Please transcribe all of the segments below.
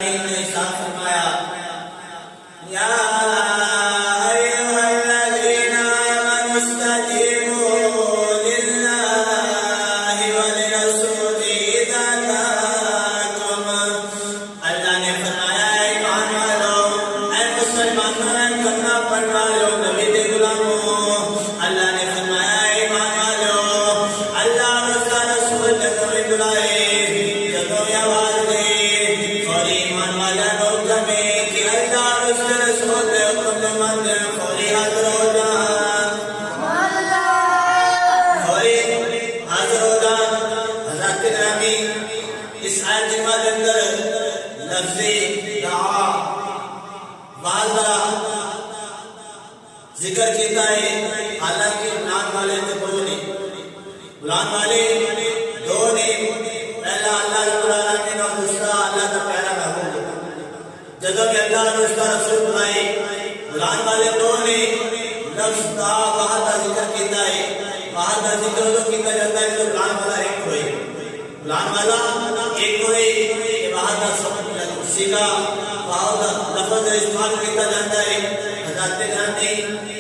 نے ارشاد فرمایا یا اس آیت کے اندر لفظ دعا والا ذکر کیتا ہے، حالانکہ بلان والے تو دو نے، بلان والے دو نے، پہلا اللہ رب العالمین اور دوسرا اللہ کا پیارا محبوب۔ جدوں کہ اللہ نے اس کا رسول بلائے، بلان والے دو نے لفظ دعا باہر کا ذکر کیتا ہے۔ باہر کا ذکر تو کیتا جاتا ہے جو بلان والا ایک ہوئے، بلان والا ایک ہوئے کہ باہر کا سیگا باہر کا لفظ استعمال کیتا جاتا ہے۔ حضرت گرامی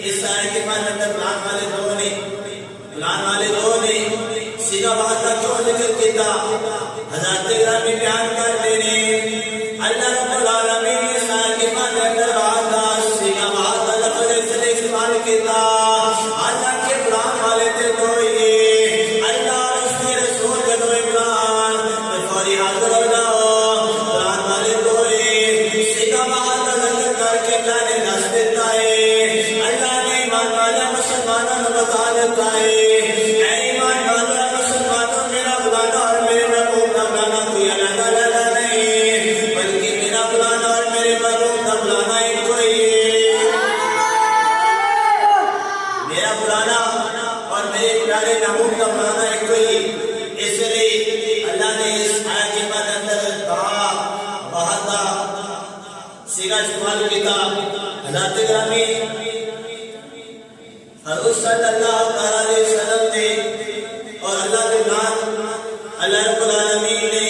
اس آیت کے اندر بلان والے دو نے، بلان والے دو نے سیگا باہر کا کیوں ذکر کیتا؟ حضرت گرامی بیان کرتے ہیں اللہ رب العالمین نے اس آیت کے اندر باہر کا سیگا باہر کا لفظ استعمال کیتا، حالانکہ بلان والے تھے دو ہی، اللہ اور اس کے رسول جدو بلان فوری حاضر ہو جاؤ، بلان والے دو ہی سیگا باہر کا ذکر کر کے اللہ نے دس دیتا ہے، اللہ نے ایمان والے مسلمانوں نے بتا دیتا ہے اے ایمان والے مسلمانوں، میرا بلانا اور میرے محبوب کا بلانا کوئی الگ الگ نہیں، بلکہ میرا بلانا اور میرے محبوب کا بلانا ایک کوئی ہے۔ میرا بلانا اور میرے پیارے محبوب کا بلانا ایک کوئی، اس لیے اللہ نے اس آیت کے اندر دعا بہاتا سیگا استعمال کیتا۔ حضرت گرامی حضور صلی اللہ علیہ وسلم نے اور اللہ کے بلان اللہ رب العالمین نے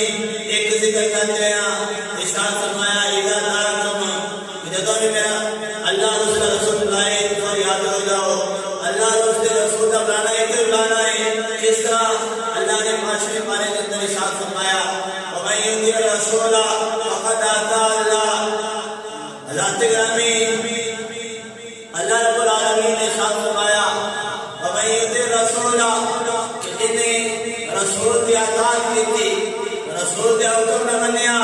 ایک ذکر کرتے ہیں، ارشاد فرمایا اذا دعاکم، جدوں بھی میرا اللہ اور اس کا رسول بلائے تو فریاد ہو جاؤ۔ اللہ اور اس کے رسول کا بلانا ایک ہی بلانا ہے، کس طرح اللہ نے 5ویں پارے کے اندر ارشاد فرمایا وَمَن يُطِعِ الرَّسُولَ فَقَدْ أَطَاعَ اللَّهَ۔ حضرت گرامی اللہ رب العالمین نے ارشاد فرمایا وَمَن يُطِعِ الرَّسُولَ، کہ جن نے رسول کی اطاعت کی تھی، رسول کے حکم نہ منیا،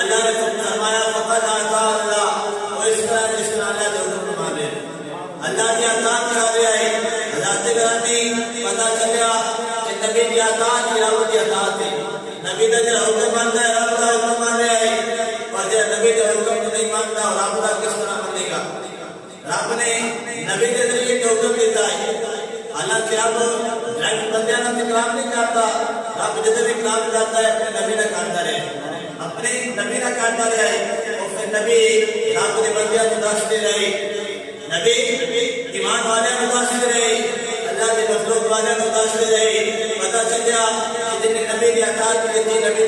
اللہ نے فرمایا فقد اطاع اللہ، وہ اس طرح اللہ کے حکم نہ مانے، اللہ کی اطاعت کر رہا ہے۔ حضرت گرامی پتہ چلیا کہ نبی کی اطاعت رب کی اطاعت ہے، نبی کا جو حکم مانتا ہے رب کا حکم مان رہا ہے، اور جو نبی کے حکم کو نہیں مانتا اور رب کا کس طرح مانے گا؟ رب نے نبی کے ذریعے جو حکم دیتا ہے، حالانکہ رب ڈائریکٹ بندیاں سے کلام نہیں کرتا، رب جتنے بھی کلام کرتا ہے اپنے نبی نہ کرتا رہے، اپنے نبی نہ کرتا رہے، اور پھر نبی رب کے بندیاں کو دس دے رہے، نبی ایمان والے کو دس دے رہے، اللہ کے مخلوق والے کو دس دے رہے۔ پتہ چلیا کہ جن نے نبی کی اطاعت کی تھی، نبی